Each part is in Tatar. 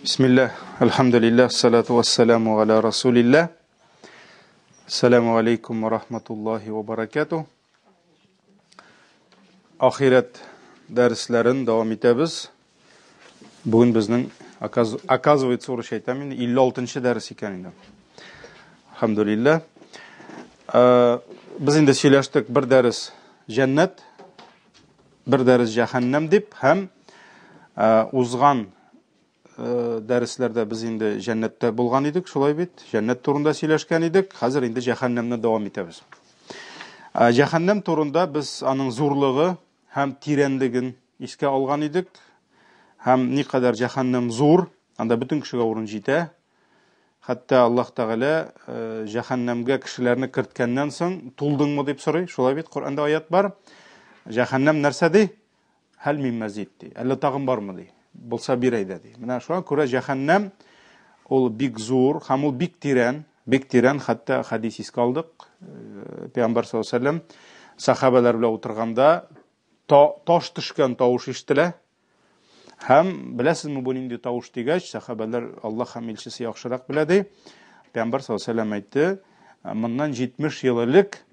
Bismillah, elhamdülillah, salatu vesselamu ala Rasulillah. Selamu aleykum ve rahmetullahi ve berekatuh. Ahiret derslerin devam etemiz. Bugün bizning оказывается urush aytaman 56-chi ders ekan endi. Alhamdulillah. Biz endi söylashdik bir ders cennet, bir ders cehennem deb ham uzgan derslerde biz endi cennette bulgan idik, şolay bit. Cennet turunda söylashgan idik. Hazır endi cehennemne devam etamiz. Cehennem turunda biz anın zorluğu hem tirenligin iske algan idik. Hem ne kadar cehennem zor, anda bütün kişiye orun jite. Hatta Allah Teala cehennemge kişilerini kirtkenden soň tuldingmi dep soray. Şolay bit. Kur'anda ayet var. Cehennem nerse di? Hal min mazid di. Alla tagın barmı di? Bolsa bir ayda di. Mına şoňa görä cehennem ol bik zor, hem ol bik tiren, hatta hadis iske aldık. Peygamber sallallahu aleyhi ve sellem sahabeler bilen oturganda taş düşken tawuş işitile. Hem bilesizmi bu nindi tawuş digeç, sahabeler Allah hem elçisi yaxşırak biledi. Peygamber sallallahu aleyhi ve sellem aytdı, "Mundan 70 yıllık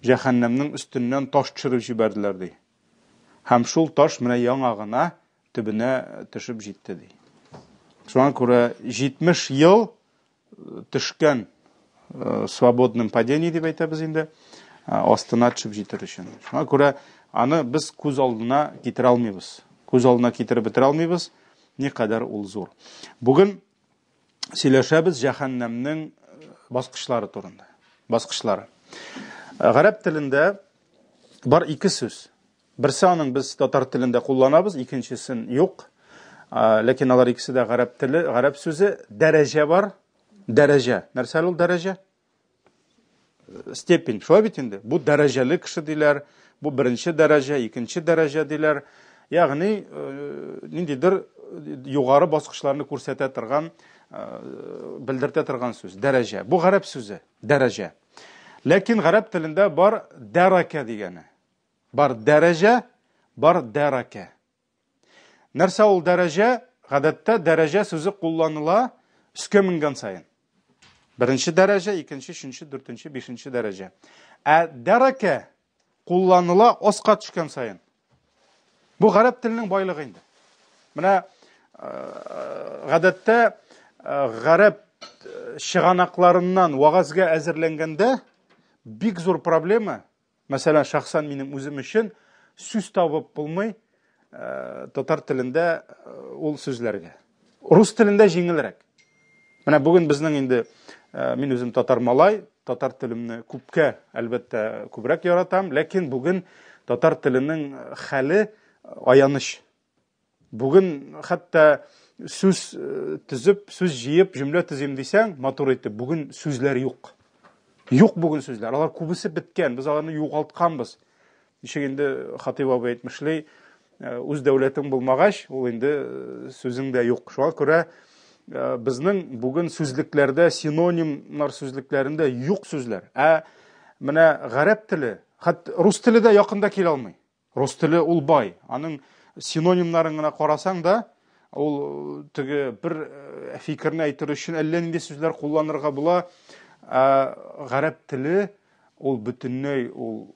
cehennemnin üstünden taş çırıp jiberdiler" di. Hem şol taş mına yaňagyna tübüne tüşüp jitdi di. Şoňa görä 70 yıl düşken свободным падении дип әйтәбез инде, астына төшеп җитер өчен. Шуңа күрә аны без күз алдына китерә алмыйбыз. Күз алдына китереп бетерә алмыйбыз, ни кадәр ул зур. Бүген сөйләшәбез җәһәннәмнең баскычлары турында. Баскычлары. Гарәп телендә бар ике сүз. Берсе аның без татар телендә кулланабыз, икенчесен юк. Ләкин алар икесе дә гарәп теле, гарәп сүзе дәрәҗә бар. Дәрәҗә. Нәрсә ул дәрәҗә? Степень. Шулай бит инде. Бу дәрәҗәле кеше диләр. Бу беренче дәрәҗә, икенче дәрәҗә диләр. Ягъни ниндидер югары баскычларны күрсәтә торган, белдертә торган сүз. Дәрәҗә. Бу гарәп сүзе. Дәрәҗә. Ләкин гарәп телендә бар дәрәкә дигәне. Бар дәрәҗә, бар дәрәкә. Нәрсә ул дәрәҗә? Гадәттә дәрәҗә сүзе кулланыла üskə mingan sayın. Birinci dərəcə, ikinci, üçüncü, dördüncü, beşinci dərəcə. Dərəkə kullanıla osqa düşkən sayın. Bu qərəb dilinin baylığı indi. Mənə qədətdə qərəb şiğanaqlarından vağazga əzirləngəndə bik zor problemi, məsələn, şəxsən mənim özüm üçün süz tavıb bulmay tatar tilində ol sözlərgə. Rus tilində jеңilrək. Менә бүген безнең инде мин үзем татар малай, татар телемне күпкә әлбәттә күбрәк яратам, ләкин бүген татар теленең хәле аяныч. Бүген хәтта сүз төзеп, сүз җыеп, җөмлә төзим дисәң, матур итеп, бүген сүзләр юк. Юк бүген сүзләр. Алар күбесе биткән, без аларны югалтканбыз. Ничек инде Хатип абый әйтмешли, үз дәүләтең булмагач, ул инде сүзең дә юк. Шуңа күрә bizning bugün sözlüklerde, sinonimlar sözlüklerinde yok sözler. Менә гарәп теле, рус теле дә якында килә алмый. Рус теле ул бай. Аның синонимнарын гына карасаң да, ул теге бер фикерне әйтер өчен әллә нинди сүзләр кулланырга була. Гарәп теле ул бөтенләй ул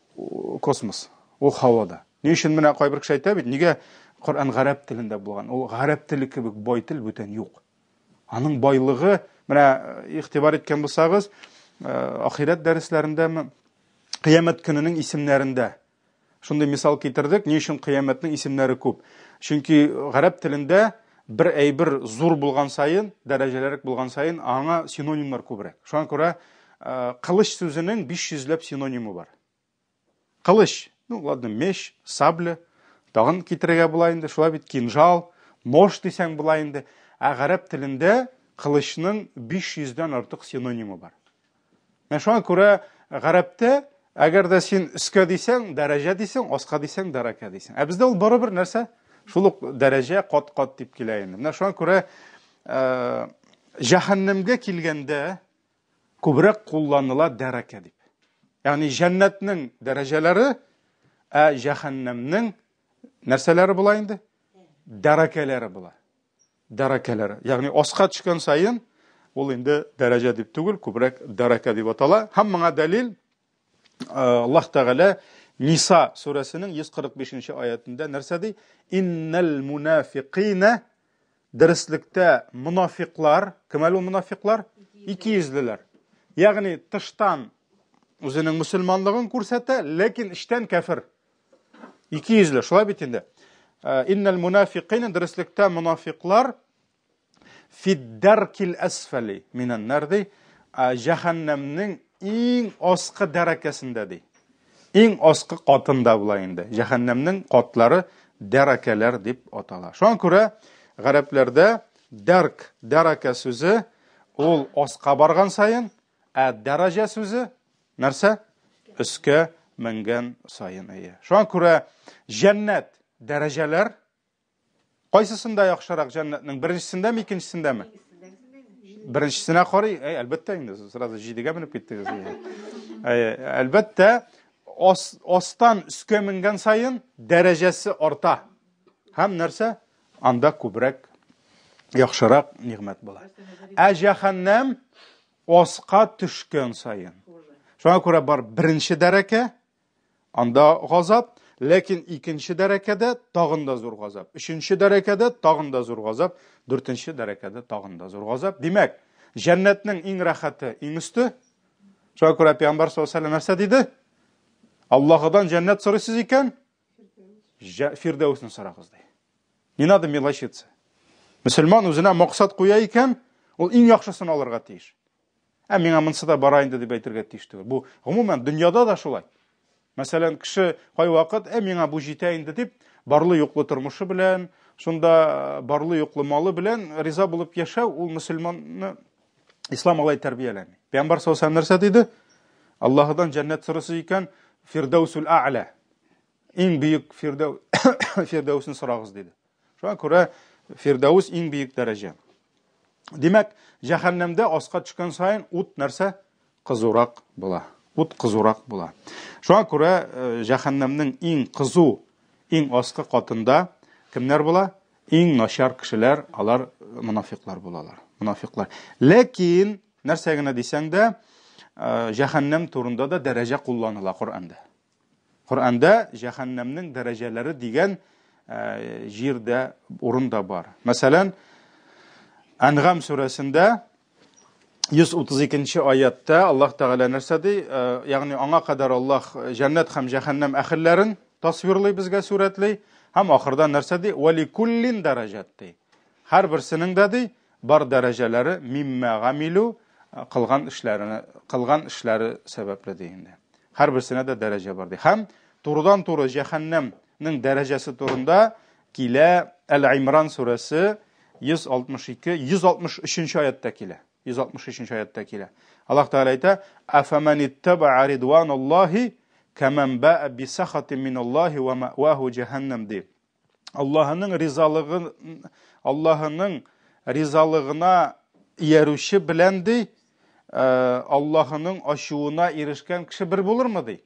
космос, ул һавада. Ни өчен менә кайбер кеше әйтә бит, нигә Коръан гарәп телендә булган? Ул гарәп теле кебек бай тел бүтән юк. Аның байлыгы, менә игътибар иткән булсагыз, ахирет дәресләрендә кыямәт көненең исемнәрендә шундый мисал китердек. Ни өчен кыямәтнең исемнәре күп? Чөнки гарәп телендә бер әйбер зур булган сайын, дәрәҗәләрек булган сайын, аңа синонимнар күбрәк. Шуңа күрә кылыч сүзенең 500ләп синонимы бар. Кылыч, ну ладно, меч, сабля, тагын китерергә була инде, шулай бит кинжал, нож дисәң була инде. Гарәп телендә кылычның 500дән артык синонимы бар. Менә шуңа күрә гарәптә әгәр дә син үскә дисәң, дәрәҗә дисәң, аска дисәң, дәрәкә дисәң. Бездә ул барыбер нәрсә? Шул ук дәрәҗә кат-кат дип килә инде. Менә шуңа күрә җәһәннәмгә килгәндә күбрәк кулланыла дәрәкә дип. Ягъни җәннәтнең дәрәҗәләре, җәһәннәмнең нәрсәләре була инде? Дәрәкәләре була. дәрәкәләре. Ягъни аска төшкән сайын ул инде дәрәҗә дип түгел, күбрәк дәрәкә дип атала. Һәм моңа дәлил Аллаһ Тәгалә Ниса сүрәсенең 145-нче аятында нәрсә ди? Иннал мунафиқина, дәреслектә мунафиклар, кемәл ул мунафиклар? Икейөзлеләр. Ягъни тыштан үзенең мөселманлыгын күрсәтә, ләкин эчтән кафир. Икейөзле, шулай бит инде. Иннал мунафиқина, дәреслектә мунафиклар фиддаркил асфали минан нарди, җәһәннәмнең иң аскы дәрәкәсендә ди. Иң аскы катында була инде. Җәһәннәмнең катлары дәрәкәләр дип атала. Шуңа күрә гарәпләрдә дәрк, дәрәкә сүзе ул аска барган сайын, дәрәҗә сүзе нәрсә? Өскә менгән сайын. Шуңа күрә җәннәт дәрәҗәләр кайсысында яхшырак җәннәтнең? Беренчесендәме, икенчесендәме? Беренчесенә карый, әлбәттә инде, сразу җидегә менеп киттегез. Әлбәттә, астан өскә менгән сайын дәрәҗәсе арта. Һәм нәрсә? Анда күбрәк яхшырак нигъмәт була. Җәһәннәм аска төшкән сайын. Шуңа күрә бар беренче дәрәкә, анда газап, ләкин икенче дәрәкәдә тагын да зур газап. Өченче дәрәкәдә тагын да зур газап, дүртенче дәрәкәдә тагын да зур газап. Димәк, җәннәтнең иң рәхәте иң өсте. Шуңа күрә Пәйгамбәр саллаллаһу алейһи ва сәллям нәрсә диде? Аллаһыдан җәннәт сорыйсыз икән, Фирдәусны сорагыз ди. Не надо мелочиться. Мөселман үзенә максат куя икән, ул иң яхшысын алырга тиеш. Миңа монсы да бара инде дип әйтергә тиеш түгел. Бу гомумән дөньяда да шулай. Мәсәлән, кеше кайвакыт миңа бу җитә инде дип, барлы юклы тормышы белән, шунда барлы юклы малы белән риза булып яшәү, ул мөселманны ислам алай тәрбияләми. Пәйгамбәр саллаллаһу алейһи ва сәллям нәрсә диде? Аллаһыдан җәннәт сорыйсыз икән, Фирдәусул а'ла. Иң бөек Фирдәусны сорагыз диде. Шуңа күрә Фирдәус иң бөек дәрәҗә. Димәк, җәһәннәмдә аска төшкән сайын ут нәрсә? Кызурак була. Ут кызурак була. Шуңа күрә җәһәннәмнең иң кызу, иң аскы катында кемнәр була? Иң начар кешеләр, алар мунафиклар булалар. Мунафиклар. Ләкин нәрсә генә дисәң дә, җәһәннәм турында да дәрәҗә кулланыла Коръәндә. Коръәндә җәһәннәмнең дәрәҗәләре дигән җирдә урында бар. Мәсәлән, Әнғам сүрәсендә 132-нче аятта Аллаһ Тәгалә нәрсә ди? Ягъни аңа кадәр Аллаһ җәннәт һәм җәһәннәм әһелләрен тасвирлый, безгә сүрәтлей, һәм ахырда нәрсә ди? Ва ликуллин дәрәҗәт ди. Һәр берсенең дә ди бар дәрәҗәләре мимма гамилу, кылган эшләре сәбәпле ди инде. Һәр берсенә дә дәрәҗә бар ди. Һәм турыдан-туры җәһәннәмнең дәрәҗәсе турында килә Әл-Имран сүрәсе 163-нче аятта килә. 163-нче аятта килә. Аллаһ Тәгалә әйтә: "Афаман иттаба ридваналлаһи каман ба'a бисахатин миналлаһи ва ма'ваху җәһәннәм" ди. Аллаһның ризалыгына иярүче белән ди, Аллаһның ачуына ирешкән кеше бер булырмы ди?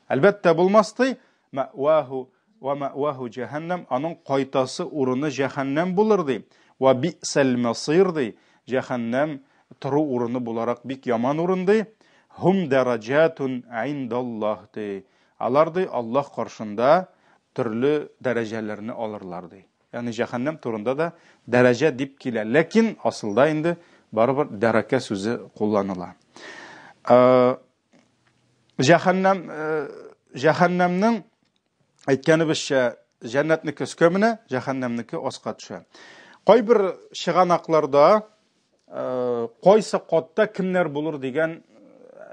Әлбәттә булмас ди. Ма'ваху ва ма'ваху җәһәннәм, аның кайтасы урыны җәһәннәм булыр ди. Ва бисал масир ди. Җәһәннәм тору урыны буларак бик яман урын ди. Хум дәрәҗәтун индаллаһ ди. Алар ди Аллаһ каршында төрле дәрәҗәләрне алырлар ди. Ягъни җәһәннәм турында да дәрәҗә дип килә. Ләкин асылда инде барыбер дәрәкә сүзе кулланыла. Җәһәннәмнең әйткәнебезчә җәннәтнеке өскә менә, җәһәннәмнеке аска төшә. Кайбер чыганакларда кайсы катта кемнәр булыр дигән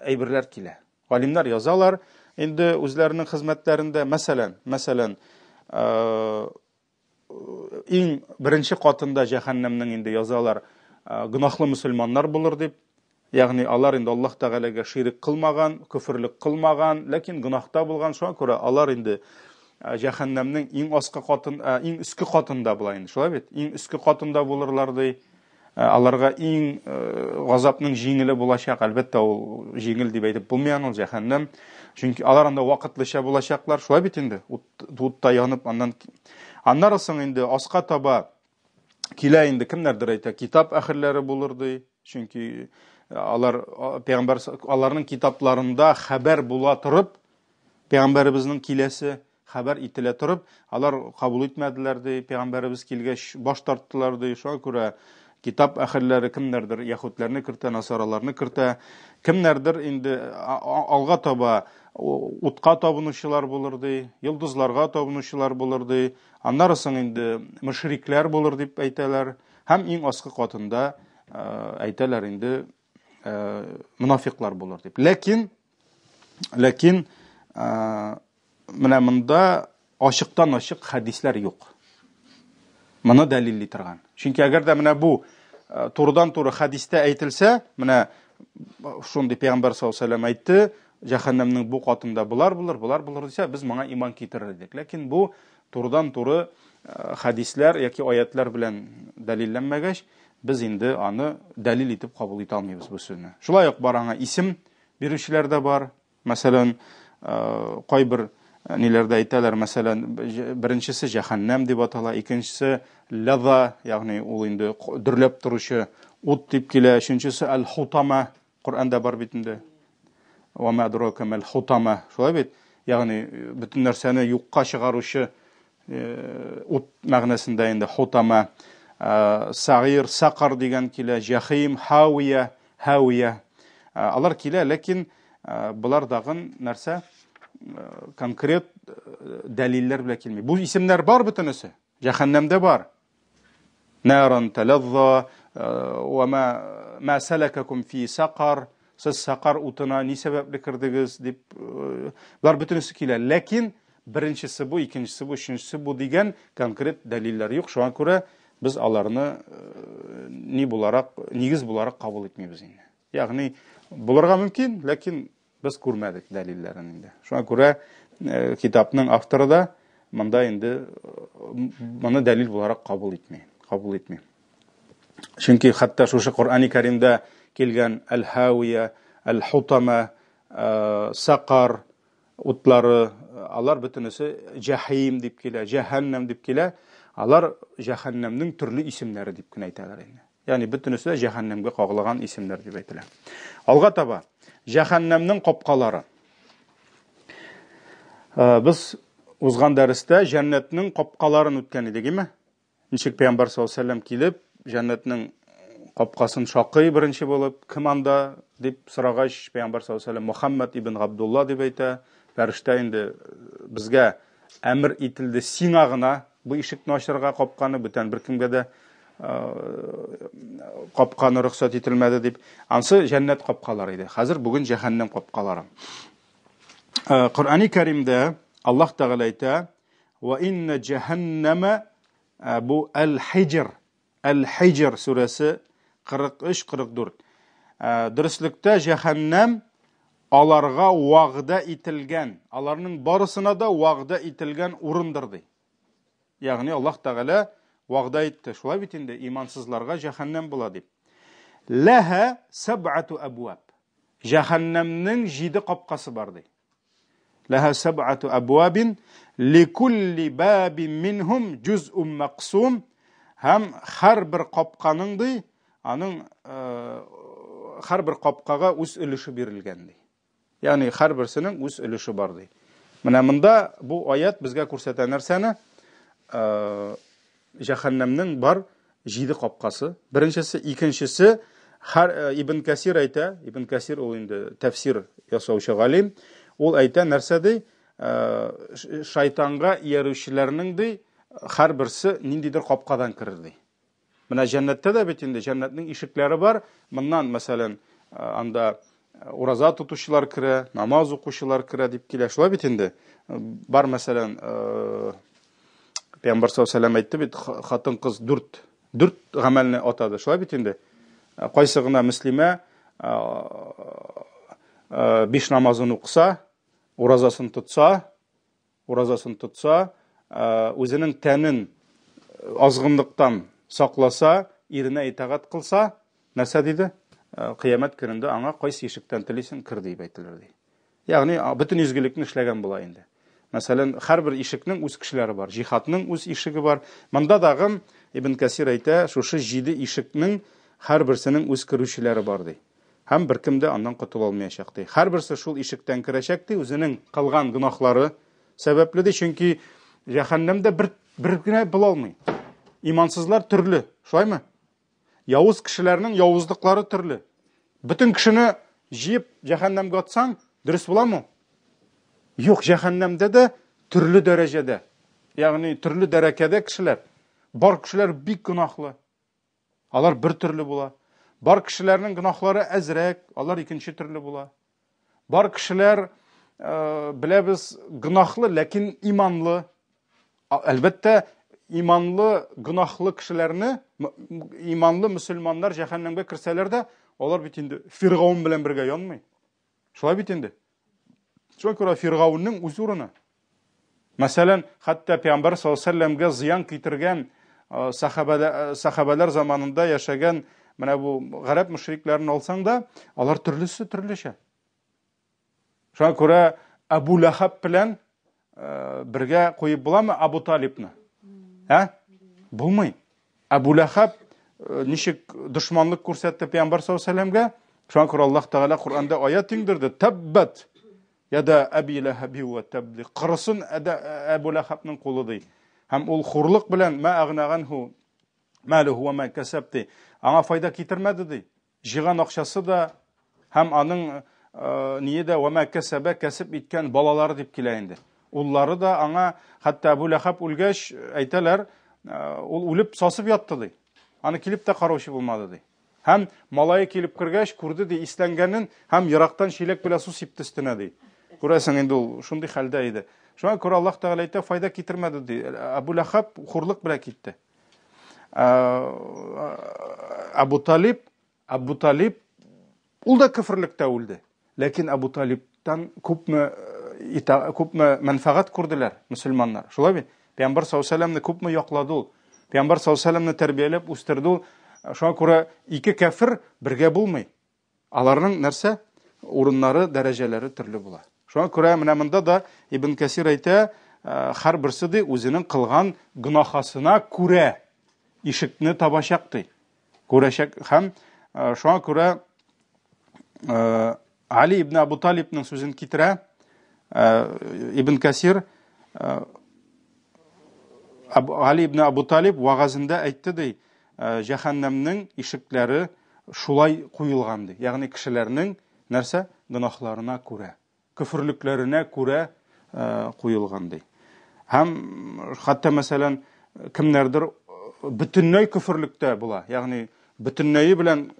әйберләр килә. Галимнәр язалар инде үзләренең хезмәтләрендә, мәсәлән, иң беренче катында җәһәннәмнең инде язалар гынахлы мөселманнар булыр дип. Ягъни алар инде Аллаһ Тәгаләгә ширик кылмаган, күфрлек кылмаган, ләкин гынахта булган, шуңа күрә алар инде җәһәннәмнең иң аскы катында, иң үске катында була инде. Шулай бит? Иң үске катында булырлар ди. Аларга иң газапның җиңеле булачак. Әлбәттә ул җиңел дип әйтеп булмаган ул җәһәннәм. Чөнки алар анда вакытлыча булачаклар. Шулай бит инде. Утта янып, аннан соң инде аска таба Килә инде кемнәрдер әйтә, китап әһелләре булырды, чөнки алар пәйгамбәр аларның китапларында хәбәр була торып, пәйгамбәребезнең киләсе хәбәр ителә торып, алар кабул итмәделәр ди, пәйгамбәребез килгәч баш тарттылар ди. Шуңа күрә китап әһелләре кемнәрдер яһудларны кертә, насараларны кертә, кемнәрдер инде алга таба утка табынучылар булыр ди, йолдызларга табынучылар булыр ди, аннары соң инде мөшрикләр булыр дип әйтәләр, һәм иң аскы катында әйтәләр инде мунафиклар булыр дип. Ләкин менә монда ачыктан-ачык хәдисләр юк. Моны дәлилли торган. Чөнки әгәр дә менә бу турыдан-туры хәдистә әйтелсә, менә шундый пәйгамбәр саллаллаһу алейһи ва сәллям әйтте, җәһәннәмнең бу катында булар дисә, без моңа иман китерер идек. Ләкин бу турыдан-туры хәдисләр яки аятлар белән дәлилләнмәгәч, без инде аны дәлил итеп кабул итә алмыйбыз бу сүзне. Шулай ук бараңа исем бирүчеләр дә бар. Мәсәлән, кайбер ниләрдә әйтәләр, мәсәлән, беренчесе җәһәннәм дип атала, икенчесе лаза, ягъни ул инде дөрләп торучы ут дип килә, өченчесе әл-хутама, Коръәндә бар бит инде. Ва ма адрака мәл-хутама. Шулай бит, ягъни бөтен нәрсәне юкка чыгаручы ут мәгънәсендә инде хутама. Сагир, сақар дигән килә, җәхим, хавия. Алар килә, ләкин булар дагын нәрсә конкрет дәлилләр белән килми. Бу исемнәр бар бөтенесе. Җәһәннәмдә бар. Наран талазза ва ма салакакум фи сақар. Сез сақар утына ни сәбәпле кирдегез дип булар бөтенесе килә. Ләкин беренчесе бу, икенчесе бу, өченчесе бу дигән конкрет дәлилләр юк. Шуңа күрә без аларны нигез буларак кабул итмибез инде. Ягъни булырга мөмкин, ләкин biz күрмәдек дәлилләрен инде. Шуңа күрә китапның авторы да монда инде моны дәлил буларак кабул итми. Чөнки хәтта шушы Коръәни Кәримдә килгән әл-хавия, әл-хутама, сақар утлары, алар бөтенесе җәһим дип килә, җәһәннәм дип килә. Алар җәһәннәмнең төрле исемнәре дип кенә әйтәләр инде. Ягъни бөтенесе җәһәннәмгә кагылган исемнәр дип әйтелә. Алга таба җәһәннәмнең капкалары. Без узган дәрестә җәннәтнең капкаларын үткән идек, име? Ничек пәйгамбәр саллаллаһу алейһи ва сәллям килеп, җәннәтнең капкасын шакый беренче булып, кем анда дип сорагач, пәйгамбәр саллаллаһу алейһи ва сәллям Мөхәммәд ибн Габдулла дип әйтә. Фәрештә инде безгә әмр ителде сиңа гына бу ишекне ачарга капканы, бүтән беркемгә дә капканы рөхсәт ителмәде дип. Ансы җәннәт капкалары иде. Хәзер бүген җәһәннәм капкалары. Коръәни Кәримдә Аллаһ Тәгалә әйтә: "Ва инна җәһәннәмә" бу әл-Хиҗр сүрәсе 43-44. Дөреслектә җәһәннәм аларга вагъда ителгән, аларның барысына да вагъда ителгән урындыр ди. Ягъни Аллаһ Тәгалә вагъда итте. Шулай бит инде имансызларга җәһәннәм була дип. Лаһа саб'ату абваб. Җәһәннәмнең 7 капкасы бар ди. Лаһа саб'ату абвабин ликулли бабин минһум җуз'ун мaqsum. Һәм һәрбер капканың ди, аның һәрбер капкага үз өлеше бирелгән ди. Ягъни һәрберсенең үз өлеше бар ди. Менә монда бу аят безгә күрсәтә нәрсәне? Җәһәннәмнең бар 7 капкасы. Беренчесе, икенчесе Ибн Касир әйтә. Ибн Касир ул инде тәфсир ясаучы галим. Ул әйтә нәрсә ди? Шайтанга иярүчеләрнең ди һәрберсе ниндидер капкадан кирер ди. Менә җәннәттә дә бит инде җәннәтнең ишекләре бар. Моннан, мәсәлән, анда ураза тутучылар кирә, намаз укучылар кирә дип килә. Шулай бит инде. Бар, мәсәлән, Пәйгамбәр саллаллаһу алейһи ва сәллям әйтте бит, хатын-кыз 4 гамәлне атады. Шулай бит инде. Кайсы гына мөслимә 5 намазын укыса, уразасын тотса, үзенең тәнен азгынлыктан сакласа, иренә итагать кылса, нәрсә диде? Кыямәт көнендә аңа кайсы ишектән телисең кир дип әйтелер ди. Ягъни бөтен изгелекне эшләгән була инде. Мәсәлән, һәрбер ишекнең үз кешеләре бар, җихадның үз ишеге бар. Монда дагы Ибн Касир әйтә, шушы 7 ишекнең һәрберсенең үз керүчеләре бар ди. Һәм беркем дә аннан котыла алмаячак ди. Һәрберсе шул ишектән керәчәк ди, үзенең кылган гынахлары сәбәпле ди, чөнки җәһәннәмдә бер генә була алмый. Имансызлар төрле, шулаймы? Явыз кешеләрнең явызлыклары төрле. Bütün кешене җыеп җәһәннәмгә атсаң, дөрес буламы? Юк, җәһәннәмдә дә төрле дәрәҗәдә, ягъни төрле дәрәкәдә кешеләр. Бар кешеләр бик гынахлы. Алар бер төрле була. Бар кешеләрнең гынахлары әзрәк, алар икенче төрле була. Бар кешеләр беләбез гынахлы, ләкин иманлы. Әлбәттә, иманлы гынахлы кешеләрне, иманлы мөселманнар җәһәннәмгә керсәләр дә, алар бит инде Фиргаун белән бергә янмый. Шулай бит инде. Шуңа күрә Фиргаунның үз урыны. Мәсәлән, хәтта Пәйгамбәр саллаллаһу алейһи ва сәлләмгә зыян китергән сахабалар заманында яшәгән менә бу гарәп мөшрикләрен алсаң да, алар төрлесе төрлечә. Шуңа күрә Абу Лахаб белән бергә куеп буламы Абу Талибны? Булмый. Абу Лахаб ничек дошманлык күрсәтте Пәйгамбәр саллаллаһу алейһи ва сәлләмгә? Шуңа күрә Аллаһ Тәгалә Куръанда аят иңдерде. Таббат яда Аби Лахаби ва табди. Кырсын Абу Лахабның кулы ди. Һәм ул хурлык белән ма агнаганху малуху ва ма касабти. Аңа файда китермәде ди. Җыган акчасы да һәм аның ниедә ва ма касаба касып иткән балалары дип килә инде. Уллары да аңа хәтта Абу Лахаб үлгәч әйтәләр, ул үлеп сасып ятты ди. Аны килеп тә караучы булмады ди. Һәм малае килеп кергәч күрде ди исләнгәнен, һәм ерактан чиләк белән су сипте өстенә ди. Күрәсең инде ул шундый хәлдә иде. Шуңа күрә Аллаһ Тәгалә әйтә, файда китермәде ди. Абу Лахаб хурлык белән китте. Абу Талиб ул да кифрлектә үлде. Ләкин Абу Талибтан күпме мәнфәгать күрделәр мөселманнар. Шулай бит? Пәйгамбәр саллаллаһу алейһи ва сәлләмне күпме яклады ул. Пәйгамбәр саллаллаһу алейһи ва сәлләмне тәрбияләп үстерде ул. Шуңа күрә ике кафир бергә булмый. Аларның нәрсә? Урыннары, дәрәҗәләре төрле була. Шуңа күрә менә монда да Ибн Касир әйтә, һәрберсе ди үзенең кылган гынахасына күрә ишекне табачак ди. Күрәчәк һәм шуңа күрә Али ибн Абу Талибның сүзен китерә. Ибн Касир Али ибн Абу Талиб вагазында әйтте ди, җәһәннәмнең ишекләре шулай куелган ди. Ягъни кешеләрнең нәрсә? Гынахларына күрә, күферлекләренә күрә куелган ди. Һәм хәтта мәсәлән кемнәрдер бөтенләй күферлектә була. Ягъни бөтенләй белән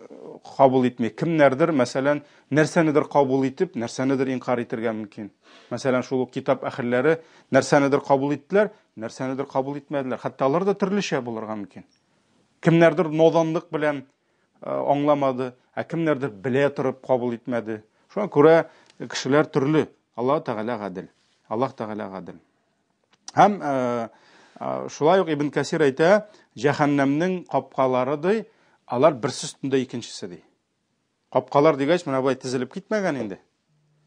кабул итми. Кемнәрдер мәсәлән нәрсәнедер кабул итеп, нәрсәнедер инкар итәргә мөмкин. Мәсәлән шул китап әһелләре нәрсәнедер кабул иттеләр, нәрсәнедер кабул итмәделәр. Хәтта алар да төрлечә булырга мөмкин. Кемнәрдер наданлык белән аңламады, кемнәрдер белә торып кабул итмәде. Шуңа күрә кешеләр төрле. Аллаһ Тәгалә гадел. Аллаһ Тәгалә гадел. Һәм шулай ук Ибн Касир әйтә, җәһәннәмнең капкалары ди, алар берсе өстендә икенчесе ди. Капкалар дигәч, менә бай тизелеп китмәгән инде.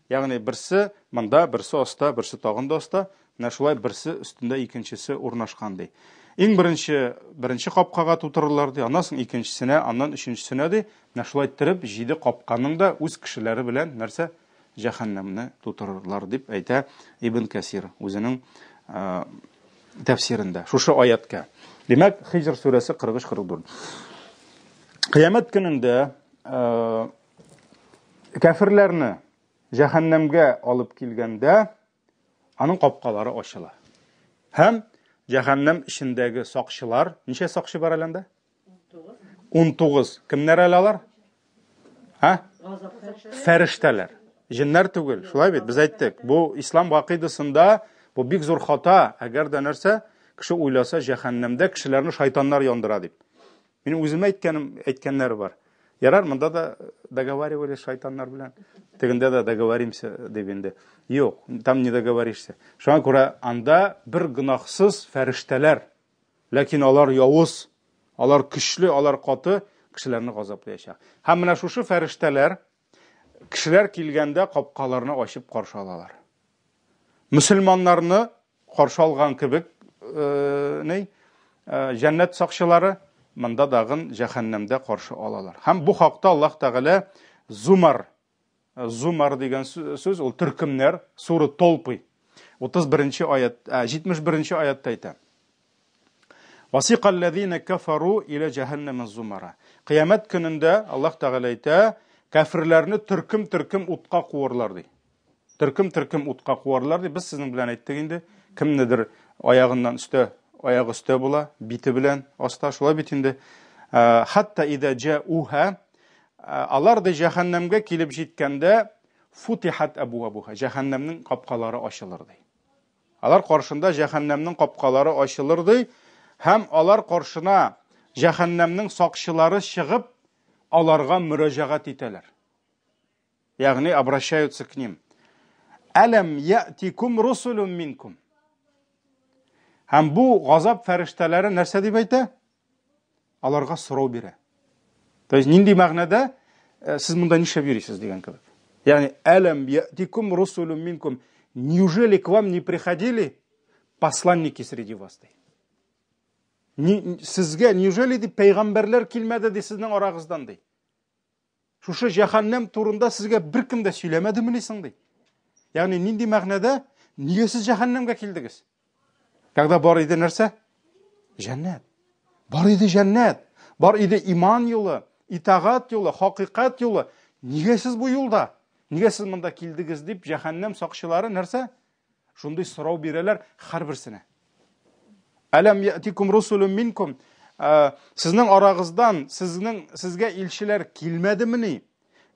Ягъни берсе монда, берсе аста, берсе тагында аста, менә шулай берсе өстендә икенчесе урнашкан ди. Иң беренче капкага тутырырлар ди, аннан соң икенчесенә, аннан өченчесенә ди. Менә шулай иттереп 7 капканың да үз кешеләре белән нәрсә? Җәһәннәмне тутырырлар дип әйтә Ибн Касир үзенең тәфсирендә. Шушы аятка. Димәк, Хиҗр сүрәсе 43-44. Кыямәт көнендә кафирләрне җәһәннәмгә алып килгәндә аның капкалары ачыла. Һәм җәһәннәм ичендәге сакчылар, ничә сакчы бар әлендә? 19. Кемнәр алалар? Фәрештәләр. Җиннәр түгел. Шулай бит, без әйттек. Бу ислам гакыйдасында бу бик зур хата, әгәр дә нәрсә кеше уйласа җәһәннәмдә кешеләрне шайтаннар яндыра дип. Минем үзем әйткәннәр бар. Ярар, монда да договаривали шайтаннар белән. Тегендә дә договоримся дип инде. Юк, там не договоришься. Шуңа күрә анда бер гынахсыз фәрештәләр, ләкин алар явыз, алар көчле, алар каты кешеләрне газаплаячак. Һәм менә шушы фәрештәләр кешеләр килгәндә капкаларны ачып каршы алалар. Müslümanlarını karşı algan kibik cennet sakçıları mında dağın cehennemde karşı alalar. Hem bu hakta Allah Teala Zumar degan söz, ol türkümler, Sura Tolpi 31. ayet, 71. ayette ayta. Vasiqallazine kafaru ile cehenneme zumara. Kıyamet gününde Allah Teala ayta, kafirlerini türküm utqa kuvarlar di. Türküm utqa kuvarlar di. Biz sizin bilen ayttık kim nedir ayağından ayağı üstte bula, biti bilen asta şula bitinde. Hatta ida ca'uha, alar da cehennemge kilip jitkende futihat abuha, cehennemnin kapkaları açılırdı. Alar karşında cehennemnin kapkaları açılırdı. Hem alar karşına cehennemnin sakçıları çıkıp alarga müracaat iteler. Yani обращаются к ним. Alam ya'tikum rusulun minkum. Hem bu gazap ferişteleri нәрсе дип әйтә? Аларга сорау бирә. То есть нинди мәгънәдә сез монда нишләп йөрисез дигән кебек. Yani alam ya'tikum rusulun minkum. Неужели к вам не приходили посланники среди вас? Sizge неужели дип пәйгамбәрләр килмәде ди сезнең арагыздан ди. Шушы cehennem турында sizge беркем дә сөйләмәдеме ни соң ди. Yani нинди мәгънәдә нигә сез cehennemгә килдегез? Когда бар иде нәрсә? Cennet. Бар иде cennet. Бар иде иман юлы, итагать юлы, хакыйкать юлы. Нигә сез бу юлда? Нигә сез монда килдегез дип cehennem сакчылары нәрсә? Шундый сорау бирәләр һәрберсенә. Alam ya'tikum rusulun minkum. Sizning aragızdan sizge ilçiler kilmedimi ni?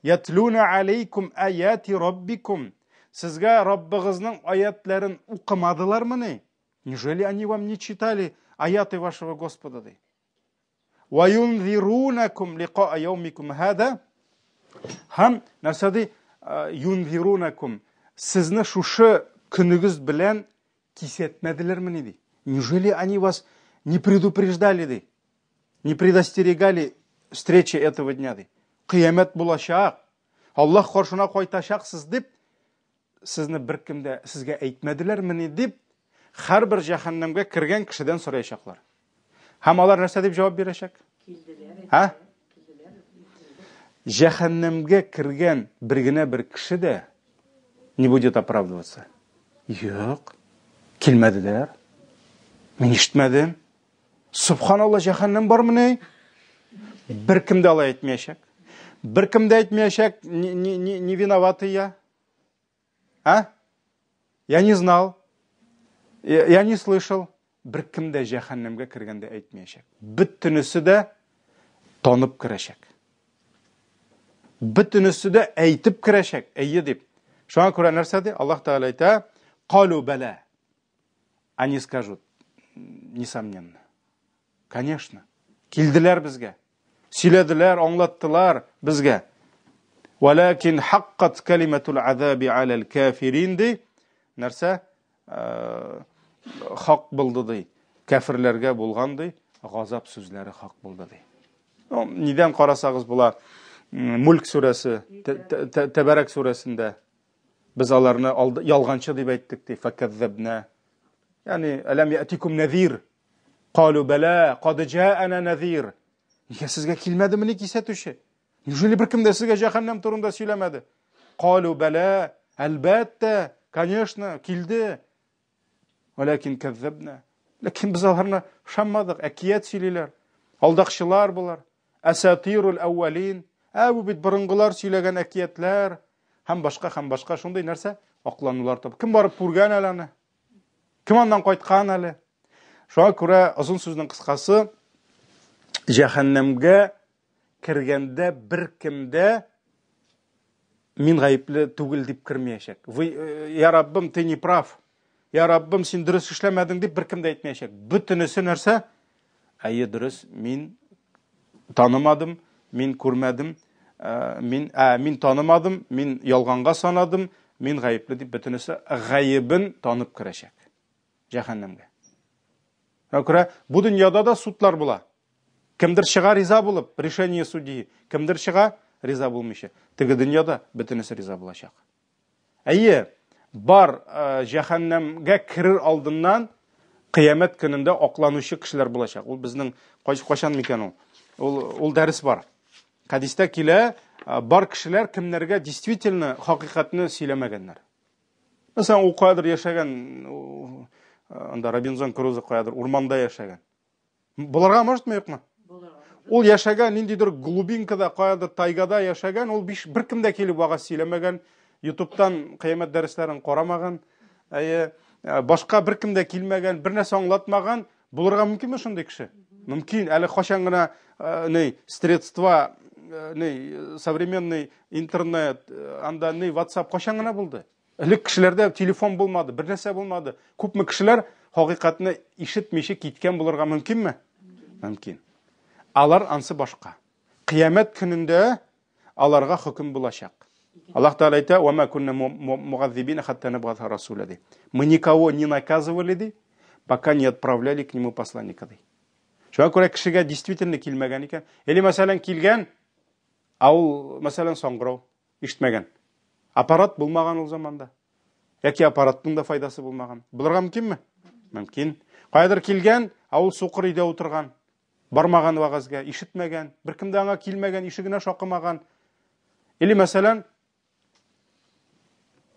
Yatluna aleykum ayati rabbikum. Sizge Rabbinizning ayetlerin okumadılar mı ni? Неужели они вам не читали аяты вашего Господа? Wa yunzirunakum liqa'a yawmikum hada. Ham нәрсәди yunzirunakum. Sizni шушы күнегез белән кисәтмәделәрме ни ди? Неужели они вас не предупреждали, ди? Не предостерегали встречи этого дня? Ди? Кыямет булачак. Аллах каршына кайтачаксыз дип, сезне беркем дә сезгә әйтмәделәрме ни дип, һәрбер җәһәннәмгә кергән кешедән сораячаклар. Һәм алар нәрсә дип җавап бирәчәк? Ха? Җәһәннәмгә кергән бер генә бер кеше дә не будет оправдываться. Юк, килмәделәр. Мен ишетмәдем. Субханалла, җәһәннәм бармы ни? Беркем дә алай әйтмәячәк. Беркем дә әйтмәячәк, не виноваты я. А? Я не знал. Я не слышал. Беркем дә җәһәннәмгә кергәндә әйтмәячәк. Бөтенесе дә танып керәчәк. Бөтенесе дә әйтеп керәчәк. Әйе дип. Шуңа күрә нәрсә ди? Аллаһ Тәгалә әйтә: "Қалу бәлә." Они скажут: несомненно. Конечно. Килделәр безгә. Сөйләделәр, аңлаттылар безгә. Валакин хаккат калиматул азаби алал кафирин ди. Нәрсә? Хак булды ди. Кафирләргә булган ди. Газап сүзләре хак булды ди. Нидән карасагыз була Мульк сүрәсе, Тәбәрәк сүрәсендә biz аларны ялганчы дип әйттек ди. Факәззәбна. Yani alam ya'tikum nazir. Qalu bala qad ja'ana nazir. Niyə sizə kilmədimi ni kisətüşə? Неужели беркем дә сезгә җәһәннәм турында сөйләмәде? Qalu bala, әлбәттә, конечно, килде. Валакин кәззәбна. Ләкин без аларны шаммадык, әкият сөйлиләр. Алдакчылар булар. Асатирул әввалин. Бу бит борынгылар сөйләгән әкиятләр. Һәм башка шундый нәрсә акланулар таб. Кем барып күргән әле? Кем андан кайткан әле? Шуңа күрә озын сүзнең кыскасы, җәһәннәмгә кергәндә беркем дә мин гаепле түгел дип кирмәячәк. Я Раббым, ты не прав. Я Раббым, син дөрес эшләмәдең дип беркем дә әйтмәячәк. Бөтенесе нәрсә? Әйе, дөрес, мин танымадым, мин күрмәдем, мин танымадым, мин ялганга санадым, мин гаепле дип бөтенесе гаебен танып керәчәк. Җәһәннәмгә. Күрә, бу дөньяда да судлар була. Кемдер чыга риза булып, решение судьи, кемдер чыга риза булмыйча. Теге дөньяда бөтенесе риза булачак. Әйе, бар жаханнамга кирер алдыннан кыямат көнендә акланучы кешеләр булачак. Ул безнең кайчан микән ул дәрес бар. Хадистә килә, бар кешеләр кемнәргә действительно хакыйкатьне сөйләмәгәннәр. Мәсәлән, ул кадәр яшәгән, анда Робинзон Крузо кадәр урманда яшәгән. Буларга можетмы, юкмы? Ул яшәгән ниндидер глубинкада, кадәр тайгада яшәгән, ул беркем дә килеп вагаз сөйләмәгән, YouTube'тан кыямат дәресләрен карамаган, башка беркем дә килмәгән, бернәрсә аңлатмаган. Буларга мөмкинме шундый кеше? Мөмкин. Әле качан гына средства, современный интернет, анда WhatsApp качан гына булды. Элек кешеләрдә телефон булмады, бернәрсә булмады. Күпме кешеләр хакыйкатьне ишетмичә киткән булырга мөмкинме? Мөмкин. Алар ансы башка. Кыямат көнендә аларга хөкем булачак. Аллаһ Таала әйтә: "Ва ма кунна мугаззибина хатта набгата расуля", ди. Мы никого не наказывали, ди, пока не отправляли к нему посланника, ди. Шуңа күрә кешегә действительно килмәгән икән. Или мәсәлән килгән, ул мәсәлән соңгырау ишетмәгән. Аппарат булмаган ул заманда. Яки аппараттың да файдасы булмаган. Булырга мөмкинме? Мөмкин. Кайдыр килгән, ул сукыр өйдә утырган, бармаган вагызга, ишетмәгән, беркем дә аңа килмәгән, ишегенә шакымаган. Или мәсәлән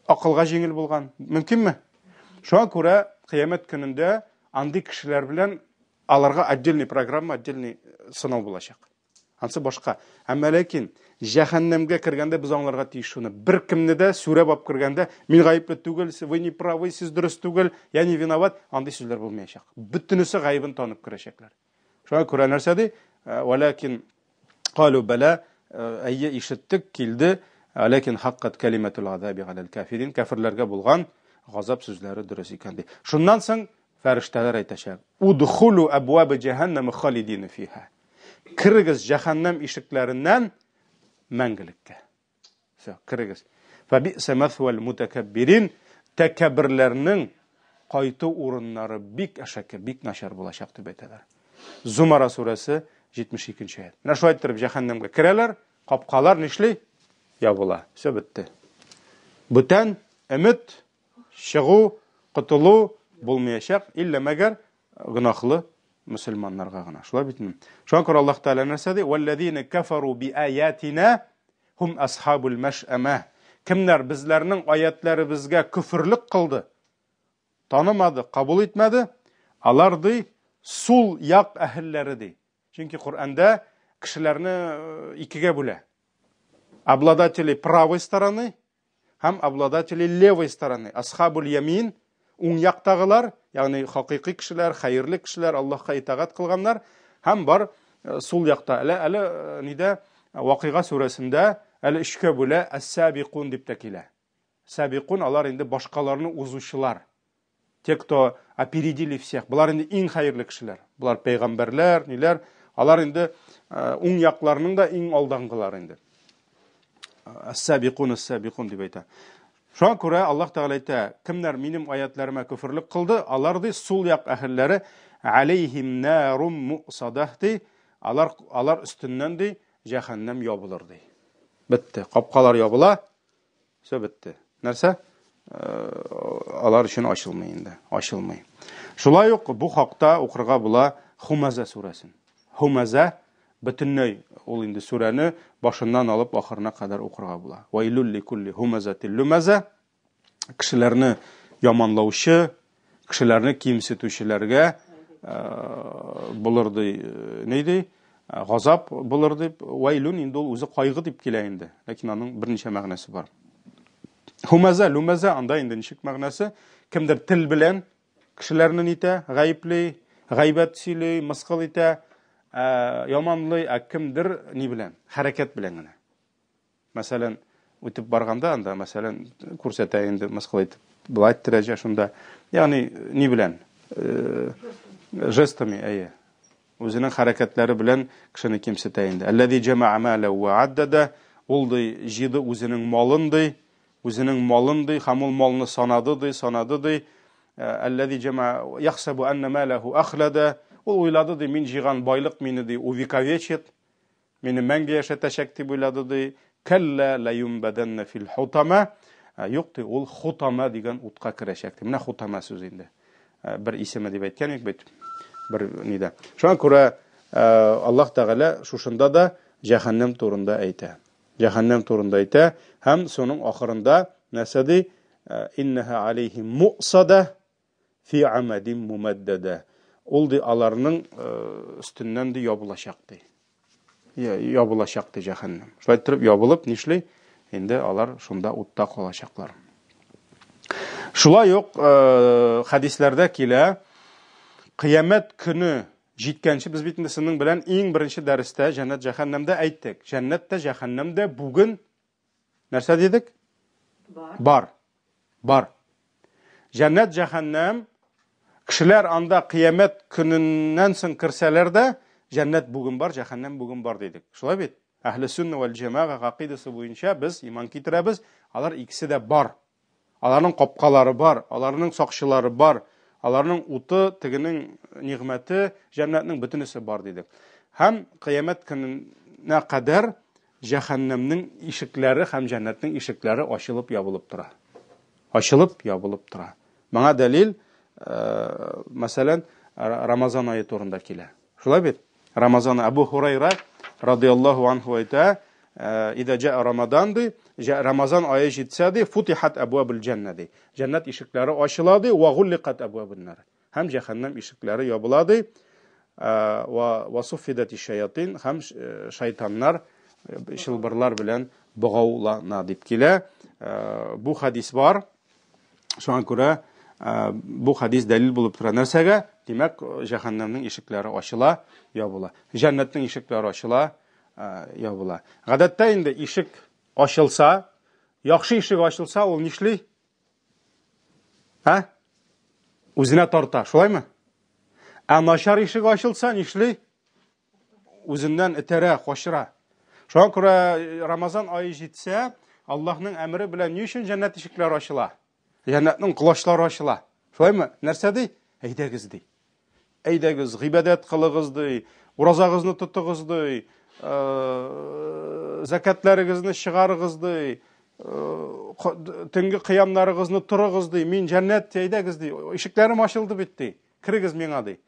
акылга җиңел булган. Мөмкинме? Шуңа күрә кыямат көнендә андый кешеләр белән аларга отдельный программа, отдельный сынау булачак. Ансы башка. Әмма ләкин җәһәннәмгә кергәндә без аңларга тиеш шуны. Беркемне дә сүрәп алып кергәндә, мин гаепле түгел, вы не правы, сез дөрес түгел, я не виноват, андый сүзләр булмаячак. Бөтенесе гаебен танып керәчәкләр. Шуңа күрә нәрсә ди? Валакин قالوا бала әйе ишеттек, килде, ләкин хаккат калиматул азаби алал кафирин, кафирләргә булган газап сүзләре дөрес икән ди. Шуннан соң фәрештәләр әйтәчәк: "Удхулу абваб җәһәннәм халидин фиха." Кирегез җәһәннәм ишекләреннән мәңгелеккә. Кирегез. Фаби'са масвал мутакаббирин, тәкәббирләрнең кайту урыннары бик әшәке, бик начар булачак дип әйтәләр. Зумара сурәсе 72-нче аят. Менә шулай итеп җәһәннәмгә керәләр, капкалар нишли? Ябыла. Все бетте. Бүтән өмет, чыгу, кутылу булмаячак, илля мәгәр гынахлы мусламаннарга гына. Шулай битме? Шуңа күрә Аллаһ Таала нәрсә ди? "Валлазина кафару би аятина хум асхабул маш'ама." Кемнәр безләрнең аятларыбызга күфрлек кылды, танымады, кабул итмәде, алар ди сул як әһелләре ди. Чөнки Куръанда кешеләрне икегә бүлә. Обладатели правой стороны һәм обладатели левой стороны. Асхабул ямин, уң яктагылар, ягъни хакыйкый кешеләр, хәерле кешеләр, Аллаһка итагать кылганнар, һәм бар сул якта. Әле нидә Вакыйга сүрәсендә әле өчкә бүлә ас-сабиқун дип тәкилә. Сабиқун алар инде башкаларны узучылар. Те, кто опередили всех. Булар инде иң хәерле кешеләр. Булар пәйгамбәрләр, ниләр? Алар инде уң якларның да иң алдангылар инде. Ас-сабиқун дип әйтә. Шуңа күрә Аллаһ Таала әйтә: "Кемнәр минем аятларыма күфрлек кылды, алар ди сул як әһелләре алейхим нарум мусадахти, алар өстеннән ди җәһәннәм ябылыр ди." Бетте. Капкалар ябыла. Все бетте. Нәрсә? Алар өчен ачылмый инде. Ачылмый. Шулай ук бу хакта укырга була Хумаза сүрәсен. Хумаза бөтенләй ул инде сүрәне башыннан алып ахырына кадәр укырга була. Вайлул ликулли хумазатил лумаза. Кешеләрне яманлаучы, кешеләрне кимсетүчеләргә булыр ди, нейди? Газап булыр дип, вайлун инде ул үзе кайгы дип килә инде. Ләкин аның берничә мәгънәсе бар. Хумаза, лумаза анда инде ничек мәгънәсе? Кемдер тел белән кешеләрне нитә, гаипле, гайбәт сөйли, мыскыл итә, яманлый, кемдер ни белән, хәрәкәт белән генә. Мәсәлән, үтеп барганда анда, мәсәлән, күрсәтә инде мыскыл итеп, булай тирәҗә шунда. Ягъни ни белән? Жестами, әйе. Үзенең хәрәкәтләре белән кешене кимсетә инде. Аллази җама'a мала ва аддада, ул ди җиде үзенең малын ди, һәм ул малны санады ди. Аллази җама'a яхсабу анна малаху ахлада, ул уйлады ди, мин җыган байлык мине ди увековечит, мине мәңге яшәтәчәк дип уйлады ди. Калла ла юмбаданна фил хутама, Юк ди, ул хутама дигән утка керәчәк. Менә хутама сүзе инде. Бер исеме дип әйткән ик бит. Бер нидә. Шуңа күрә Аллаһ Тәгалә шушында да җәһәннәм турында әйтә. Җәһәннәм турында әйтә һәм соның ахырында нәрсә ди? Иннаха алейхим муъсада фи амадин мумаддада. Ул ди аларның өстеннән ди ябылачак ди. Ябылачак ди җәһәннәм. Шулай торып ябылып нишли? Инде алар шунда утта калачаклар. Шулай ук хадисләрдә килә, кыямәт көне җиткәнче без бит инде синең белән иң беренче дәрестә җәннәт җәһәннәмдә әйттек. Җәннәттә җәһәннәмдә бүген нәрсә дидек? Бар. Җәннәт җәһәннәм кешеләр анда кыямәт көненнән соң керсәләр дә җәннәт бүген бар, җәһәннәм бүген бар дидек. Шулай бит? Әһле сунна вал җамаға гакыйдасы буенча без иман китерәбез, алар икесе дә бар. Аларның капкалары бар, аларның сакчылары бар, аларның уты, тегенең нигъмәте, җәннәтнең бөтенесе бар дидек. Һәм кыямәт көненә кадәр җәһәннәмнең ишекләре һәм җәннәтнең ишекләре ачылып ябылып тора. Ачылып ябылып тора. Моңа дәлил, мәсәлән, Рамазан ае турында килә. Шулай бит? Рамазан Абу Хурайра радиллаһу анһу әйтә, "Ида җаа Рамадан ди, Рамазан ае җитсә ди, футихат абвабул җанна ди. Җәннәт ишекләре ачыла ди, ва гулликат абвабун нар. Һәм җәһәннәм ишекләре ябыла ди, ва суфидати шаятин, һәм шайтаннар чылбырлар белән богаулана" дип килә. Бу хадис бар. Шуңа күрә бу хадис дәлил булып тора нәрсәгә? Димәк, җәһәннәмнең ишекләре ачыла, ябыла. Җәннәтнең ишекләре ачыла, ябыла. Гадәттә инде ишек ачылса, яхшы ишек ачылса, ул нишли? Үзенә тарта, шулаймы? Начар ишек ачылса, нишли? Үзеннән этәрә, качыра. Шуңа күрә Рамазан ае җитсә, Аллаһның әмере белән ни өчен җәннәт ишекләре ачыла? Җәннәтнең кылачлары ачыла. Шулаймы? Нәрсә ди? Әйдәгез ди. Әйдәгез, гыйбадәт кылыгыз ди, уразагызны тотыгыз ди, закатларыгызны чыгарыгыз ди, төнге кыямнарыгызны турыгыз ди, мин җәннәт әйдәгез ди. Ишекләрем ачылды бит ди. Кирегез миңа ди.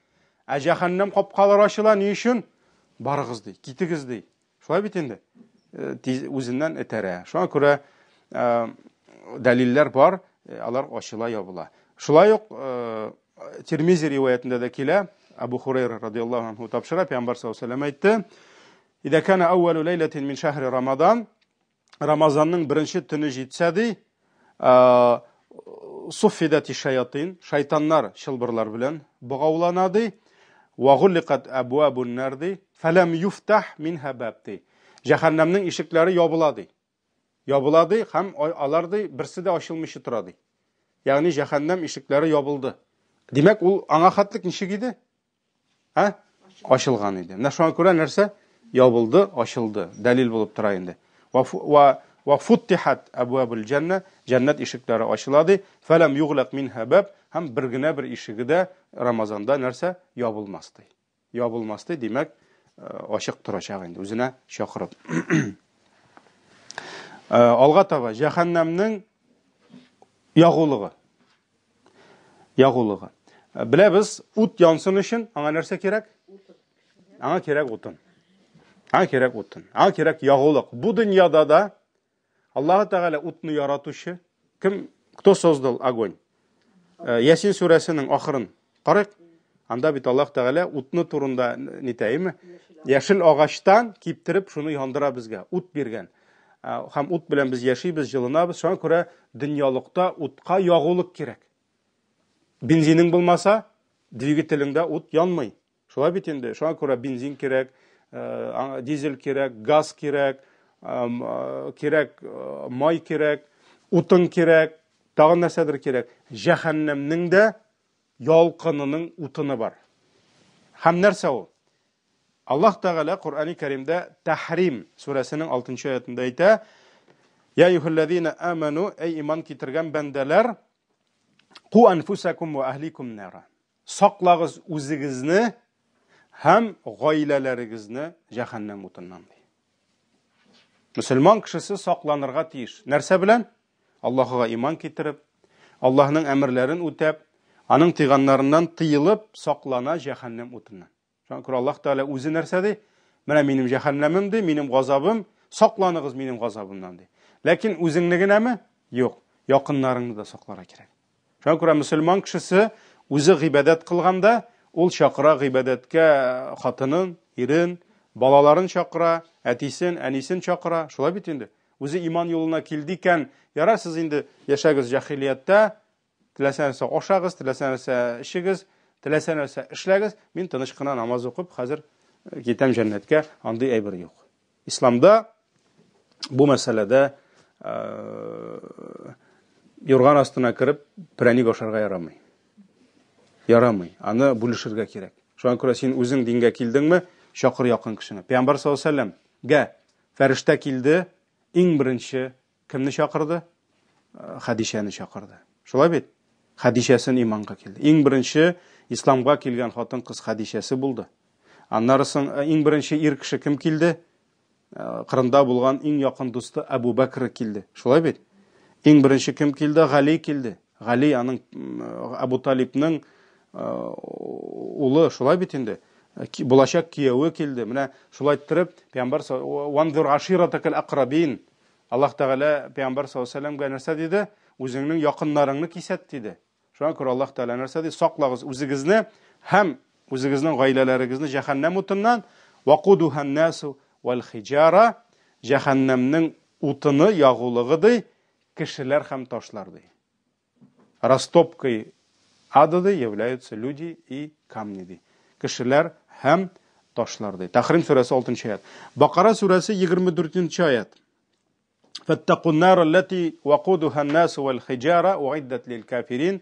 Җәһәннәм капкалары ачыла ни өчен? Барыгыз ди, китегез ди. Шулай бит инде. Үзеннән этәрә. Шуңа күрә дәлилләр бар, алар ачыла ябыла. Шулай ук Тирмизи риваятында да килә, Абу Хурайра радиллаһу анһу тапшыра, Пәйгамбәр саллаллаһу алейһи ва сәллям әйтте: "Ида кана аввалу лейлатин мин шахри Рамадан", Рамазанның беренче төне җитсә ди, суфидати шаятин, шайтаннар чылбырлар белән богаулана ди, ва гулликат абвабун нар ди, фалам юфтах минха баб ди. Җәһәннәмнең ишекләре ябыла ди. Ябыла ди, һәм алар ди берсе дә ачылмыйча тора ди. Ягъни җәһәннәм ишекләре ябылды. Димәк, ул аңа хәтлек ничек иде? Ачылган иде. Менә шуңа күрә нәрсә? Ябылды, ачылды. Дәлил булып тора инде. Ва футихат абвабул җанна, җәннәт ишекләре ачыла ди, фалам юглак минха баб, һәм бер генә бер ишеге дә Рамазанда нәрсә? Ябылмас ди. Ябылмас ди, димәк, ачык торачак инде, үзенә чакырып. Алга таба җәһәннәмнең ягулыгы. Беләбез, ут янсын өчен аңа нәрсә кирәк? Аңа кирәк утын. Аңа кирәк ягулык. Бу дөньяда да Аллаһ Тәгалә утны яратучы. Кто создал огонь? Ясин сүрәсенең ахырын карыйк. Анда бит Аллаһ Тәгалә утны турында нитәйме? Яшел агачтан киптереп шуны яндыра безгә, ут биргән. Һәм ут белән без яшибез, җылынабыз. Шуңа күрә дөньялыкта утка ягулык кирәк. Бензинең булмаса, двигателеңдә ут янмый. Шулай бит инде. Шуңа күрә бензин кирәк, дизель кирәк, газ кирәк, май кирәк, утын кирәк, тагын нәрсәдер кирәк. Җәһәннәмнең дә ялкынының утыны бар. Һәм нәрсә ул? Аллаһ Тәгалә Кур'ан-ы Кәримдә Тәхрим сүрәсенең 6-нчы аятында әйтә: "Я аyyuhallazina amanu, эй иман китергән бәндәләр, qu anfusakum wa ahlikum nara." Саклагыз үзегезне һәм гаиләләрегезне җәһәннәм утыннан. Мөселман кешесе сакланырга тиеш. Нәрсә белән? Аллаһыга иман китереп, Аллаһның әмерләрен үтәп, аның тыйганнарыннан тыелып саклана җәһәннәм утыннан. Шуңа күрә Аллаһ Тәгалә үзе нәрсә ди? Менә минем җәһәннәмем ди, минем газабым, сакланыгыз минем газабымнан ди. Ләкин үзеңнегенәме? Юк, якыннарыңны да сакларга кирәк. Шуңа күрә мөселман кешесе үзе гыйбадәт кылганда, ул чакыра гыйбадәткә хатынын, ирен, балаларын чакыра, әтисен, әнисен чакыра. Шулай бит инде. Үзе иман юлына килде икән, ярар сез инде яшәгез җаһилияттә, теләсәңез ашагыз, теләсәңез ишегез, теләсәңез эшләгез, мин тыныч кына намаз укып, хәзер китәм җәннәткә, андый әйбер юк. Исламда бу мәсьәләдә юрган астына кирип, прәник ашарга ярамый. Ярамый. Аны бүлешергә кирәк. Шуңа күрә син үзең дингә килдеңме, чакыр якын кешене. Пәйгамбәр саллаллаһу алейһи ва сәлләмгә фәрештә килде, иң беренче кемне чакырды? Хадишәне чакырды. Шулай бит? Хадишәсен иманга килде. Иң беренче исламга килгән хатын кыз Хадишәсе булды. Аннарысын иң беренче ир кеше кем килде? Кырында булган иң якын дусты Абу Бәкр килде. Шулай бит? Иң беренче кем килде? Гали килде. Гали аның Абу Талибның улы, шулай бит инде. Булачак кияве килде. Менә шулай иттереп, Пәйгамбәр ванзур аширатакал акрабин. Аллаһ Тәгалә Пәйгамбәр саллаллаһу алейһи ва сәлләмгә нәрсә диде? Үзеңнең якыннарыңны кисәт диде. Шуңа күрә Аллаһ Тәгалә нәрсә диде? Саклагыз үзегезне һәм үзегезнең гаиләләрегезне җәһәннәм утыннан, вакудухан насу вал хиджара, җәһәннәмнең утыны, ягулыгы ди, кешеләр һәм ташлар ди. Растопкой ады являются люди и камни ди. Кешеләр һәм ташлар ди. Тахрим сүрәсе 6-нчы аят. Бакара сүрәсе 24-нче аят. فاتقوا النار التي وقودها الناس والحجارة أعدت للكافرين.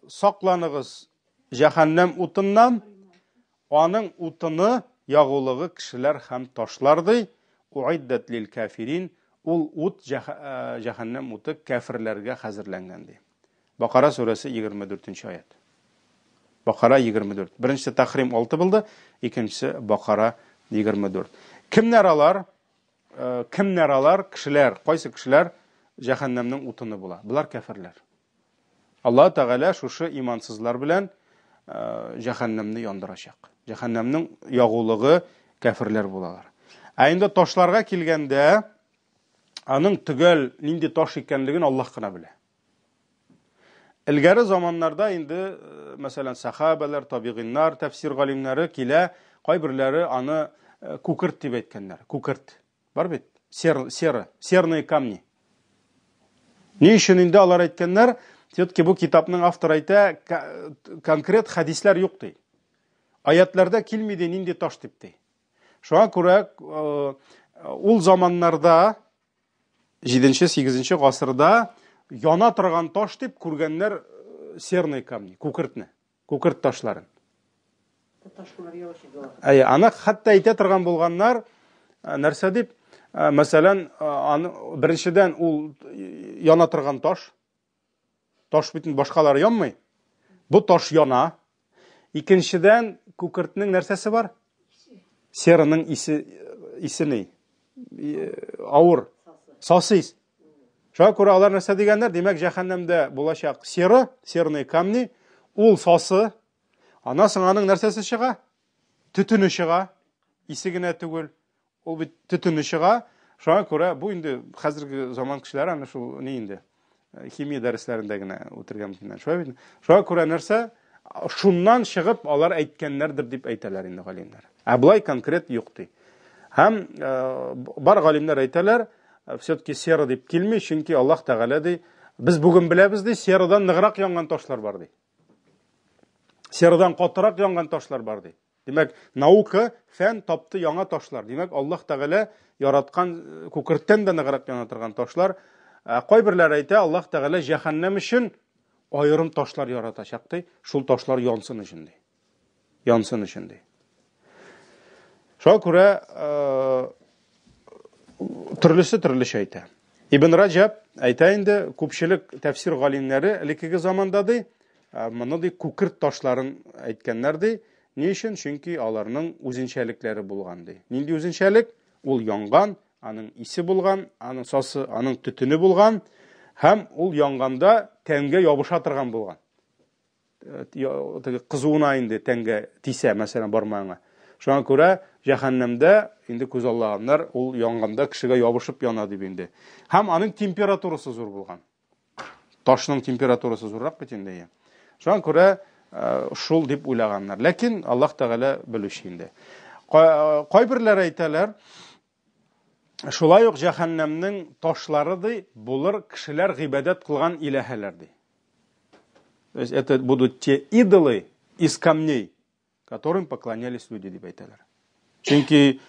Сакланыгыз җәһәннәм утыннан, аның утыны ягулыгы кешеләр һәм ташлар ди. Уиддат лил кафирин, ул ут җәһәннәм уты кафирләргә хәзерләнгән ди. Бакара сүрәсе 24-нче аят. Бакара 24. Беренче Тахрим 6 булды, икенчесе Бакара 24. Кемнәр алар? Кемнәр алар? Кешеләр, кайсы кешеләр җәһәннәмнең утыны була? Булар кафирләр. Аллаһ Тәгалә шушы имансызлар белән җәһәннәмне яндырачак. Җәһәннәмнең ягулыгы кафирләр булалар. Ә инде ташларга килгәндә, аның төгәл нинди таш икәнлеген Аллаһ кына белә. Илгәре заманнарда инде, мәсәлән, сахабалар, табигиннар, тәфсир галимнәре килә, кайберләре аны күкерт дип әйткәннәр. Күкерт. Бар бит? Серные камни. Ни өчен инде алар әйткәннәр? Все-таки бу китапның авторы әйтә, конкрет хадисләр юк ди. Аятларда килмиде нинди таш дип ди. Шуңа күрә ул заманнарда 7-8 гасырда яна торган таш дип күргәннәр серные камни, күкертне, күкерт ташларын. Аны хәтта әйтә торган булганнар нәрсә дип, мәсәлән, беренчедән ул яна торган таш битен башкалары янмый. Бу таш яна. Икенчедән күкертнең нәрсәсе бар? Серының исене. Авыр. Сасыз. Шуңа күрә алар нәрсә дигәннәр? Димәк, җәһәннәмдә булачак серные камни, ул сасы, анасын аның нәрсәсе чыга? Төтене чыга. Исе генә түгел. Ул бит төтене чыга. Шуңа күрә бу инде хәзерге заман кешеләре аны шул ни инде химия дәресләрендә генә үтергән микән. Шуңа күрә нәрсә? Шуннан чыгып алар әйткәннәрдер дип әйтәләр инде галимнәр. Ә булай конкрет юк ди. Һәм бар галимнәр әйтәләр, все-таки сера дип килми, чөнки Аллаһ Тәгалә ди, без бүген беләбез ди, серадан ныграк янган ташлар бар ди. Серадан катырак янган ташлар бар ди. Димәк, наука, фән тапты яңа ташлар. Димәк, Аллаһ Тәгалә яраткан күкерттән дә ныграк яна торган ташлар. Кайберләр әйтә, Аллаһ Тәгалә җәһәннәм өчен аерым ташлар яратачак ди. Шул ташлар янсын өчен ди. Янсын өчен ди. Шуңа күрә төрлесе әйтә. Ибн Раҗаб әйтә инде, күпчелек тәфсир галимнәре элекеге заманда ди, моны ди күкерт ташларын әйткәннәр ди. Ни өчен? Чөнки аларның үзенчәлекләре булган ди. Нинди үзенчәлек? Ул янган, аның исе булган, аның сасы, аның төтене булган, һәм ул янганда тәнгә ябыша торган булган. Кызуына инде тәнгә тисә, мәсәлән, бармагыңа. Шуңа күрә җәһәннәмдә инде күз алганнар ул янганда кешегә ябышып яна дип инде. Һәм аның температурасы зур булган. Ташның температурасы зуррак бит инде. Шуңа күрә шул дип уйлаганнар. Ләкин Аллаһ Тәгалә белүче инде. Кайберләр әйтәләр, шулай ук җәһәннәмнең ташлары ди булыр кешеләр гыйбадәт кылган иләһәләр ди. То есть это будут те идолы из камней, которым поклонялись люди дип әйтәләр. Чөнки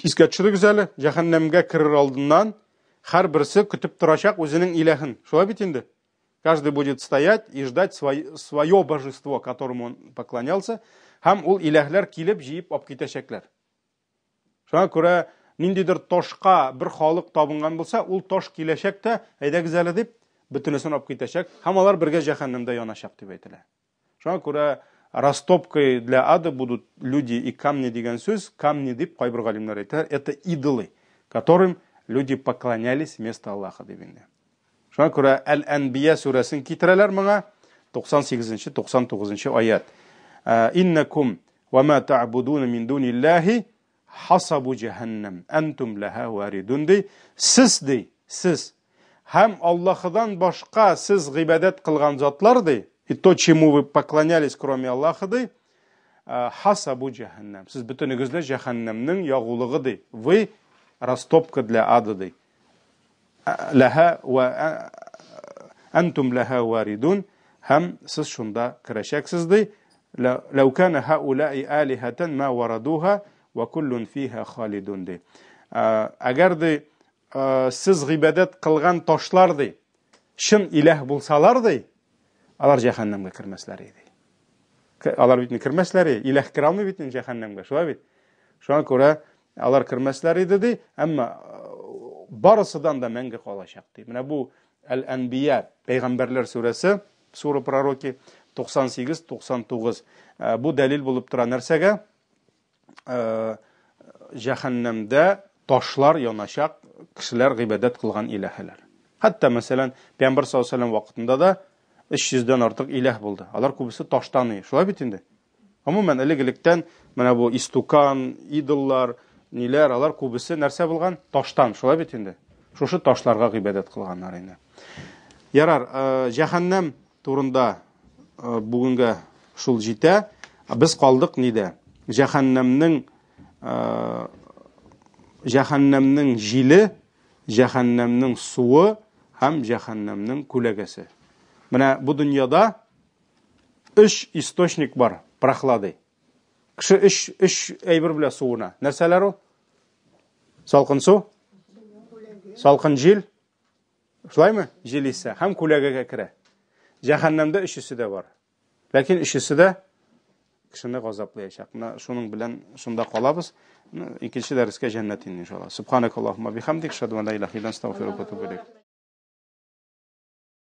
искә төшерегез әле, җәһәннәмгә керер алдыннан һәрберсе көтеп торачак үзенең иләһен. Шулай бит инде. Каждый будет стоять и ждать свое божество, которому он поклонялся, һәм ул иләһләр килеп җыеп алып китәчәкләр. Шуңа күрә ниндидер ташка бер халык табынган булса, ул таш киләчәк тә, әйдәгез әле дип, бөтенесен алып китәчәк, һәм алар бергә җәһәннәмдә янашак дип әйтелә. Шуңа күрә растопкой для ада будут люди и камни дигән сүз, камни дип кайбер галимнәр әйтәләр, это идолы, которым люди поклонялись вместо Аллаха дип инде. Шуңа күрә Әл-Әнбия сүрәсен китерәләр моңа 98-99 аят. Иннакум ва ма та'будуна мин дуниллахи хасабу джаханнам антум лаха варидун ди. Сез һәм Аллаһыдан башка сез гыйбадат кылган затлар ди, и то, чему вы поклонялись, кроме Аллаха ди, хасабу джаханнам. Сез бөтенегезле җәһәннәмнең ягулыгы ди. Вы растопка для ада ди. Лаха ва антум лаха варидун. Һәм сез шунда керәчәксез ди. Лау кана хаулаи алихатан ма варадуха ва куллун фиха халидун ди. Әгәр ди сез гыйбадат кылган ташлар ди, шын иләһ булсалар ди, алар җәһәннәмгә кермәсләр иде. Алар бит кермәсләр, иләһ керә алмый бит җәһәннәмгә, шулай бит. Шуңа күрә алар кермәсләр иде ди, әмма барысыдан да мәңге калачак ди. Менә бу Әл-Әнбия, Пәйгамбәрләр сүрәсе, Сура пророки 98-99. Бу дәлил булып тора нәрсәгә? Җәһәннәмдә ташлар янашак, кешеләр гыйбадат кылган иләһләр. Хәтта мәсәлән, Пәйгамбәр саллаллаһу алейһи вакытында да 300-дән артык иләһ булды. Алар күбесе таштан, шулай бит инде. Гомумән элек-электән менә бу истукан, идоллар, ниләр, алар күбесе нәрсә булган? Таштан, шулай бит инде. Шушы ташларга гыйбадат кылганнар инде. Ярар, җәһәннәм турында бүгенгә шул җитә. Без калдык нидә? Җәһәннәмнең җиле, җәһәннәмнең суы һәм җәһәннәмнең күләгәсе. Менә бу дөньяда 3 источник бар, прохлады. Кеше 3 әйбер белән суына. Нәрсәләр ул? Салкын су, салкын җил, шулаймы? Җил исә һәм күләгәгә керә. Җәһәннәмдә 3-се дә бар. Ләкин 3-се дә кешене газаплаячак. Менә шуның белән шунда калабыз. Икенче дәрескә җәннәт иншалла. Субханакаллаһумма бихамдик, шаду ан ла илаха илля анта, астагфирука ва атубу илейк.